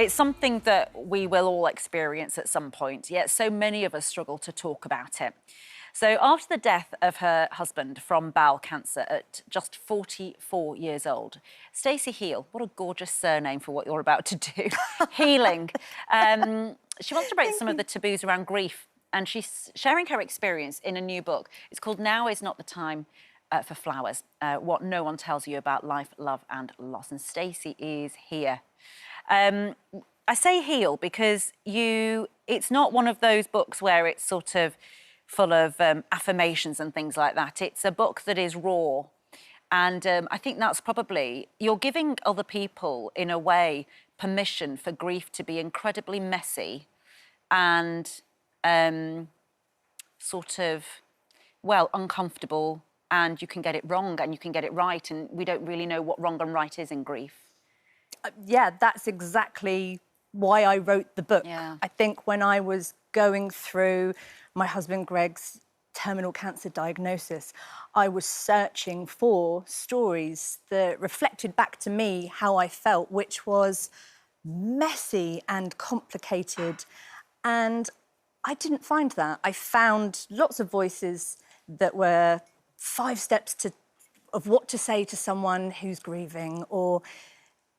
It's something that we will all experience at some point, yet so many of us struggle to talk about it. So after the death of her husband from bowel cancer at just 44 years old, Stacey Heale, what a gorgeous surname for what you're about to do, healing. She wants to break some of the taboos around grief, and she's sharing her experience in a new book. It's called Now Is Not the Time for Flowers, What No One Tells You About Life, Love and Loss. And Stacey is here. I say heal because it's not one of those books where it's sort of full of affirmations and things like that. It's a book that is raw. And I think that's probably, you're giving other people, in a way, permission for grief to be incredibly messy and sort of, well, uncomfortable, and you can get it wrong and you can get it right, and we don't really know what wrong and right is in grief. Yeah, that's exactly why I wrote the book. Yeah. I think when I was going through my husband Greg's terminal cancer diagnosis, I was searching for stories that reflected back to me how I felt, which was messy and complicated. And I didn't find that. I found lots of voices that were 5 steps of what to say to someone who's grieving, or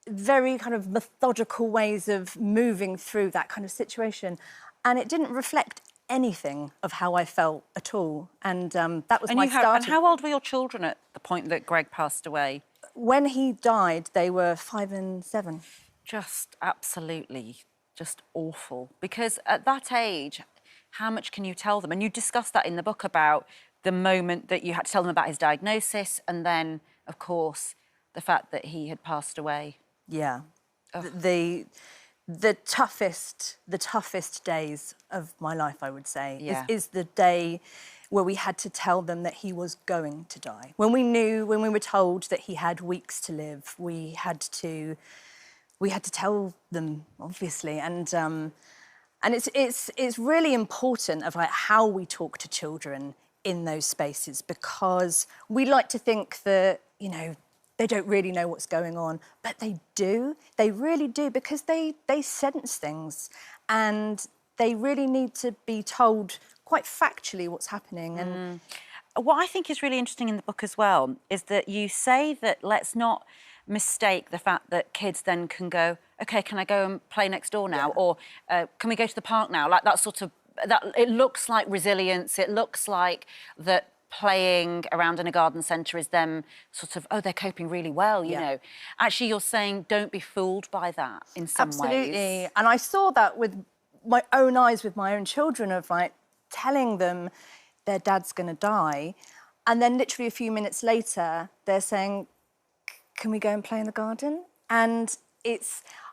very kind of methodical ways of moving through that kind of situation. And it didn't reflect anything of how I felt at all. And that was my start. And how old were your children at the point that Greg passed away? When he died, they were 5 and 7. Just absolutely, just awful. Because at that age, how much can you tell them? And you discuss that in the book about the moment that you had to tell them about his diagnosis, and then, of course, the fact that he had passed away. Yeah. The toughest days of my life, I would say, Yeah. is the day where we had to tell them that he was going to die. When we were told that he had weeks to live, we had to tell them, obviously, and it's really important of like how we talk to children in those spaces, because we like to think that, you know, they don't really know what's going on, but they do. They really do, because they sense things, and they really need to be told quite factually what's happening. And what I think is really interesting in the book as well is that you say that let's not mistake the fact that kids then can go, OK, can I go and play next door now? Yeah. Or can we go to the park now? Like that sort of, it looks like resilience. It looks like that playing around in a garden centre is them sort of, oh, they're coping really well, you know. Actually, you're saying don't be fooled by that in some ways. Absolutely. And I saw that with my own eyes, with my own children, of like telling them their dad's going to die, and then literally a few minutes later they're saying, can we go and play in the garden? And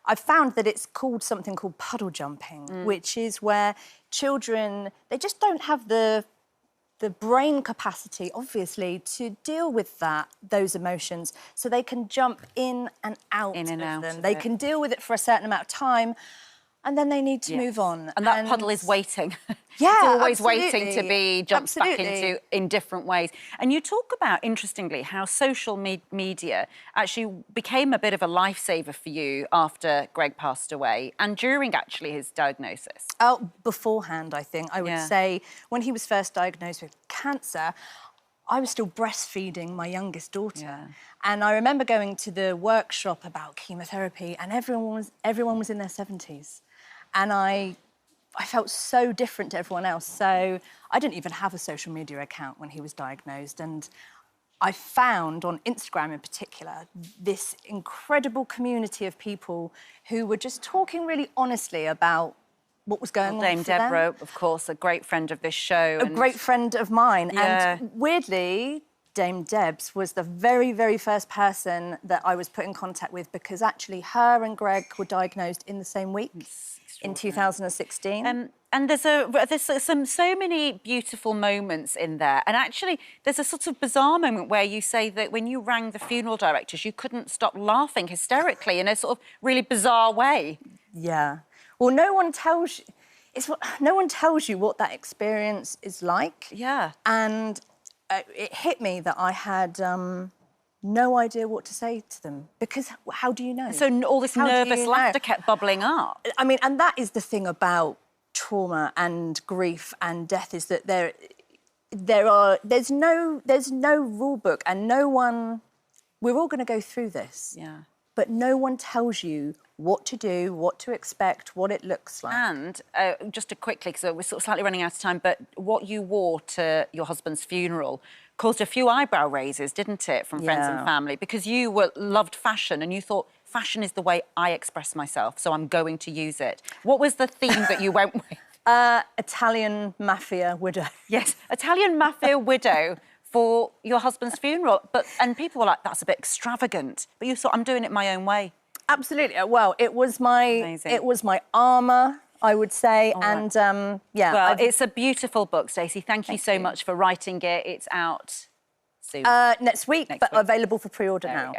I've found that it's called something called puddle jumping, which is where children, they just don't have the brain capacity, obviously, to deal with those emotions, so they can jump in and out of them. They can deal with it for a certain amount of time, and then they need to move on. And that puddle is waiting. Yeah, it's always waiting to be jumped back into in different ways. And you talk about, interestingly, how social media actually became a bit of a lifesaver for you after Greg passed away and during, actually, his diagnosis. Oh, beforehand, I think. I would say when he was first diagnosed with cancer, I was still breastfeeding my youngest daughter. Yeah. And I remember going to the workshop about chemotherapy, and everyone was in their 70s. And I felt so different to everyone else. So I didn't even have a social media account when he was diagnosed. And I found on Instagram in particular this incredible community of people who were just talking really honestly about what was going on Dame for Deborah, them. of course, a great friend of this show. A great friend of mine. Yeah. And weirdly, Dame Debs was the very, very first person that I was put in contact with, because actually her and Greg were diagnosed in the same week in 2016. And there's so many beautiful moments in there. And actually, there's a sort of bizarre moment where you say that when you rang the funeral directors, you couldn't stop laughing hysterically in a sort of really bizarre way. Yeah. Well, no one tells you what that experience is like. Yeah. And it hit me that I had no idea what to say to them, because how do you know? So all this How do nervous you know? laughter kept bubbling up. I mean, and that is the thing about trauma and grief and death, is that there's no rule book, and no one. We're all going to go through this. Yeah. But no one tells you what to do, what to expect, what it looks like. And just to quickly, because we're sort of slightly running out of time, but what you wore to your husband's funeral caused a few eyebrow raises, didn't it, from friends and family? Because you loved fashion and you thought, fashion is the way I express myself, so I'm going to use it. What was the theme that you went with? Italian mafia widow. Yes, Italian mafia widow for your husband's funeral. And people were like, that's a bit extravagant. But you thought, I'm doing it my own way. Absolutely. Well, it was my armour, I would say. All and right. yeah. Well, it's a beautiful book, Stacey. Thank you so much for writing it. It's out soon. Next week, but week. available for pre-order There now. we go.